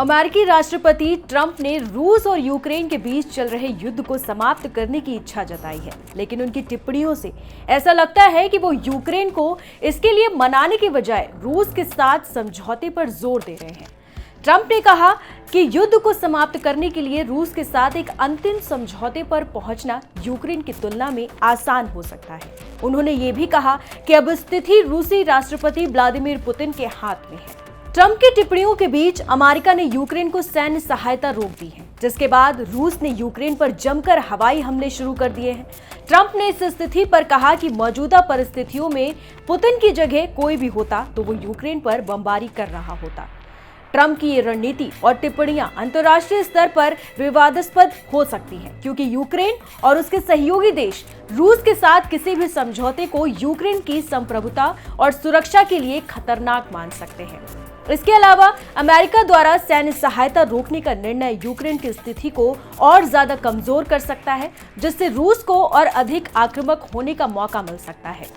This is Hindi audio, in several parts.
अमेरिकी राष्ट्रपति ट्रंप ने रूस और यूक्रेन के बीच चल रहे युद्ध को समाप्त करने की इच्छा जताई है, लेकिन उनकी टिप्पणियों से ऐसा लगता है कि वो यूक्रेन को इसके लिए मनाने के बजाय रूस के साथ समझौते पर जोर दे रहे हैं। ट्रंप ने कहा कि युद्ध को समाप्त करने के लिए रूस के साथ एक अंतिम समझौते पर पहुंचना यूक्रेन की तुलना में आसान हो सकता है। उन्होंने ये भी कहा कि अब स्थिति रूसी राष्ट्रपति व्लादिमीर पुतिन के हाथ में है। ट्रंप की टिप्पणियों के बीच अमेरिका ने यूक्रेन को सैन्य सहायता रोक दी है, जिसके बाद रूस ने यूक्रेन पर जमकर हवाई हमले शुरू कर दिए हैं। ट्रंप ने इस स्थिति पर कहा कि मौजूदा परिस्थितियों में पुतिन की जगह कोई भी होता तो वो यूक्रेन पर बमबारी कर रहा होता। ट्रंप की ये रणनीति और टिप्पणियां अंतर्राष्ट्रीय स्तर पर विवादास्पद हो सकती हैं, क्योंकि यूक्रेन और उसके सहयोगी देश रूस के साथ किसी भी समझौते को यूक्रेन की संप्रभुता और सुरक्षा के लिए खतरनाक मान सकते हैं। इसके अलावा अमेरिका द्वारा सैन्य सहायता रोकने का निर्णय यूक्रेन की स्थिति को और ज्यादा कमजोर कर सकता है, जिससे रूस को और अधिक आक्रामक होने का मौका मिल सकता है।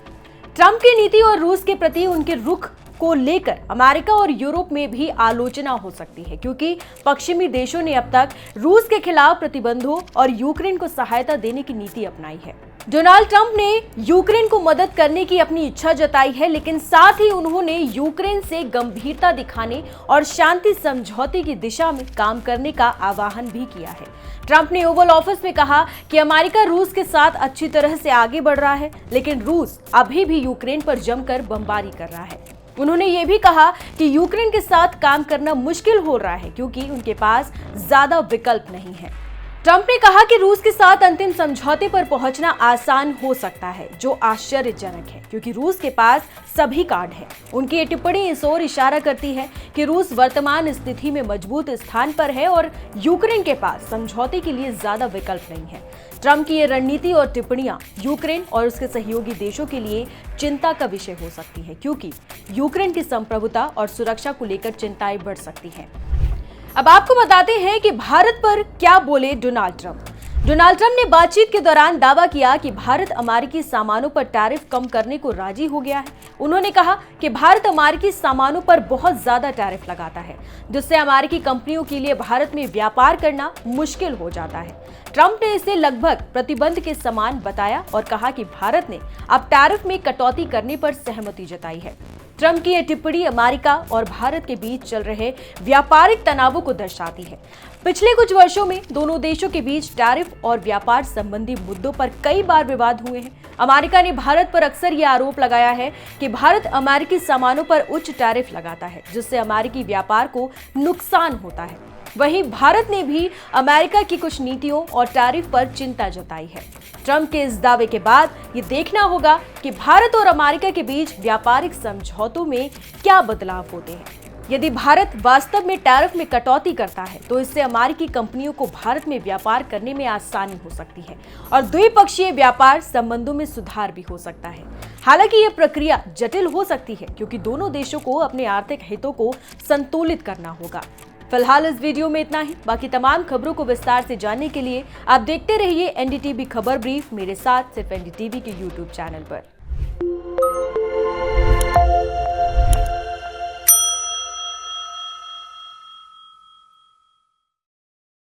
ट्रंप की नीति और रूस के प्रति उनके रुख को लेकर अमेरिका और यूरोप में भी आलोचना हो सकती है, क्योंकि पश्चिमी देशों ने अब तक रूस के खिलाफ प्रतिबंधों और यूक्रेन को सहायता देने की नीति अपनाई है। डोनाल्ड ट्रंप ने यूक्रेन को मदद करने की अपनी इच्छा जताई है, लेकिन साथ ही उन्होंने यूक्रेन से गंभीरता दिखाने और शांति समझौते की दिशा में काम करने का आह्वान भी किया है। ट्रंप ने ओवल ऑफिस में कहा कि अमेरिका रूस के साथ अच्छी तरह से आगे बढ़ रहा है, लेकिन रूस अभी भी यूक्रेन पर जमकर बमबारी कर रहा है। उन्होंने ये भी कहा कि यूक्रेन के साथ काम करना मुश्किल हो रहा है, क्योंकि उनके पास ज्यादा विकल्प नहीं है। ट्रंप ने कहा कि रूस के साथ अंतिम समझौते पर पहुंचना आसान हो सकता है, जो आश्चर्यजनक है, क्योंकि रूस के पास सभी कार्ड हैं। उनकी ये टिप्पणी इस ओर इशारा करती है कि रूस वर्तमान स्थिति में मजबूत स्थान पर है और यूक्रेन के पास समझौते के लिए ज्यादा विकल्प नहीं है। ट्रंप की ये रणनीति और टिप्पणियां यूक्रेन और उसके सहयोगी देशों के लिए चिंता का विषय हो सकती है, क्योंकि यूक्रेन की संप्रभुता और सुरक्षा को लेकर चिंताएं बढ़ सकती हैं। अब आपको बताते हैं कि भारत पर क्या बोले डोनाल्ड ट्रंप। डोनाल्ड ट्रंप ने बातचीत के दौरान दावा किया कि भारत अमेरिकी सामानों पर टैरिफ कम करने को राजी हो गया है। उन्होंने कहा कि भारत अमेरिकी सामानों पर बहुत ज्यादा टैरिफ लगाता है, जिससे अमेरिकी कंपनियों के लिए भारत में व्यापार करना मुश्किल हो जाता है। ट्रंप ने इसे लगभग प्रतिबंध के समान बताया और कहा कि भारत ने अब टैरिफ में कटौती करने पर सहमति जताई है। ट्रंप की यह टिप्पणी अमेरिका और भारत के बीच चल रहे व्यापारिक तनावों को दर्शाती है। पिछले कुछ वर्षों में दोनों देशों के बीच टैरिफ और व्यापार संबंधी मुद्दों पर कई बार विवाद हुए हैं। अमेरिका ने भारत पर अक्सर यह आरोप लगाया है कि भारत अमेरिकी सामानों पर उच्च टैरिफ लगाता है, जिससे अमेरिकी व्यापार को नुकसान होता है। वहीं भारत ने भी अमेरिका की कुछ नीतियों और टैरिफ पर चिंता जताई है। ट्रंप के इस दावे के बाद ये देखना होगा कि भारत और अमेरिका के बीच व्यापारिक समझौतों में क्या बदलाव होते हैं। यदि भारत वास्तव में टैरिफ में कटौती करता है, तो इससे अमेरिकी कंपनियों को भारत में व्यापार करने में आसानी हो सकती है और द्विपक्षीय व्यापार संबंधों में सुधार भी हो सकता है। हालांकि यह प्रक्रिया जटिल हो सकती है, क्योंकि दोनों देशों को अपने आर्थिक हितों को संतुलित करना होगा। फिलहाल इस वीडियो में इतना ही। बाकी तमाम खबरों को विस्तार से जानने के लिए आप देखते रहिए एनडीटीवी खबर ब्रीफ, मेरे साथ सिर्फ एनडीटीवी के यूट्यूब चैनल पर।